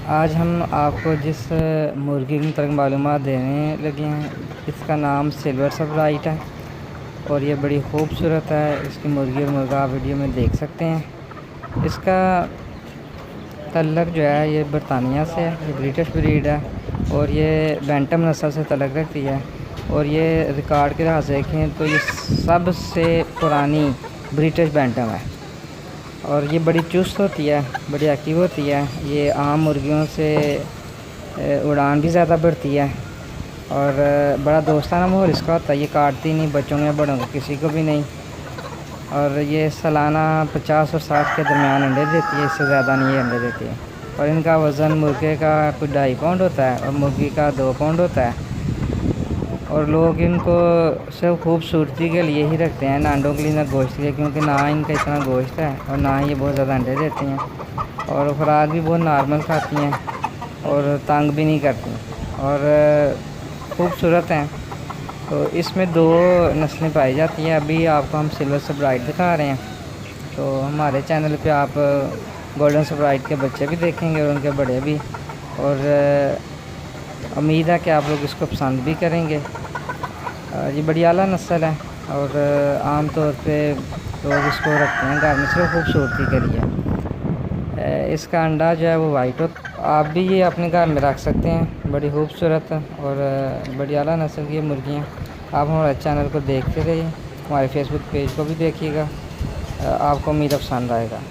आज हम आपको जिस मुर्गी की तरह मालूमात देने लगे हैं, इसका नाम सिल्वर सब्राइट है और ये बड़ी खूबसूरत है। इसकी मुर्गी और मुर्गा आप वीडियो में देख सकते हैं। इसका तल्लक जो है ये बरतानिया से है, ये ब्रिटिश ब्रीड है और ये बैंटम नस्ल से तल्लक रखती है। और ये रिकॉर्ड के लिहाज से देखें तो ये सबसे पुरानी ब्रिटिश बैंटम है और ये बड़ी चुस्त होती है, बड़ी एक्टिव होती है। ये आम मुर्गियों से उड़ान भी ज़्यादा बढ़ती है और बड़ा दोस्ताना माहौल इसका होता है। ये काटती नहीं, बच्चों या बड़ों को किसी को भी नहीं। और ये सालाना 50 और 60 के दरमियान अंडे देती है, इससे ज़्यादा नहीं ये अंडे देती है। और इनका वज़न मुर्गे का कुछ 2.5 पाउंड होता है और मुर्गी का 2 पाउंड होता है। और लोग इनको सिर्फ खूबसूरती के लिए ही रखते हैं, ना अंडों के लिए ना गोश्त के लिए, क्योंकि ना इनका इतना गोश्त है और ना ही ये बहुत ज़्यादा अंडे देती हैं। और खुराक भी बहुत नॉर्मल खाती हैं और तंग भी नहीं करती और खूबसूरत हैं। तो इसमें 2 नस्लें पाई जाती हैं। अभी आपको हम सिल्वर सब्राइट दिखा रहे हैं। तो हमारे चैनल पे आप गोल्डन सब्राइट के बच्चे भी देखेंगे और उनके बड़े भी। और उम्मीद है कि आप लोग इसको पसंद भी करेंगे। ये बड़ी आला नस्ल है और आम तौर पे लोग इसको रखते हैं घर में सिर्फ खूबसूरती के लिए। इसका अंडा जो है वो वाइट होता है। आप भी ये अपने घर में रख सकते हैं। बड़ी खूबसूरत और बड़ी आला नस्ल की मुर्गियाँ। आप हमारे चैनल को देखते रहिए, हमारे फेसबुक पेज को भी देखिएगा, आपको उम्मीद पसंद आएगा।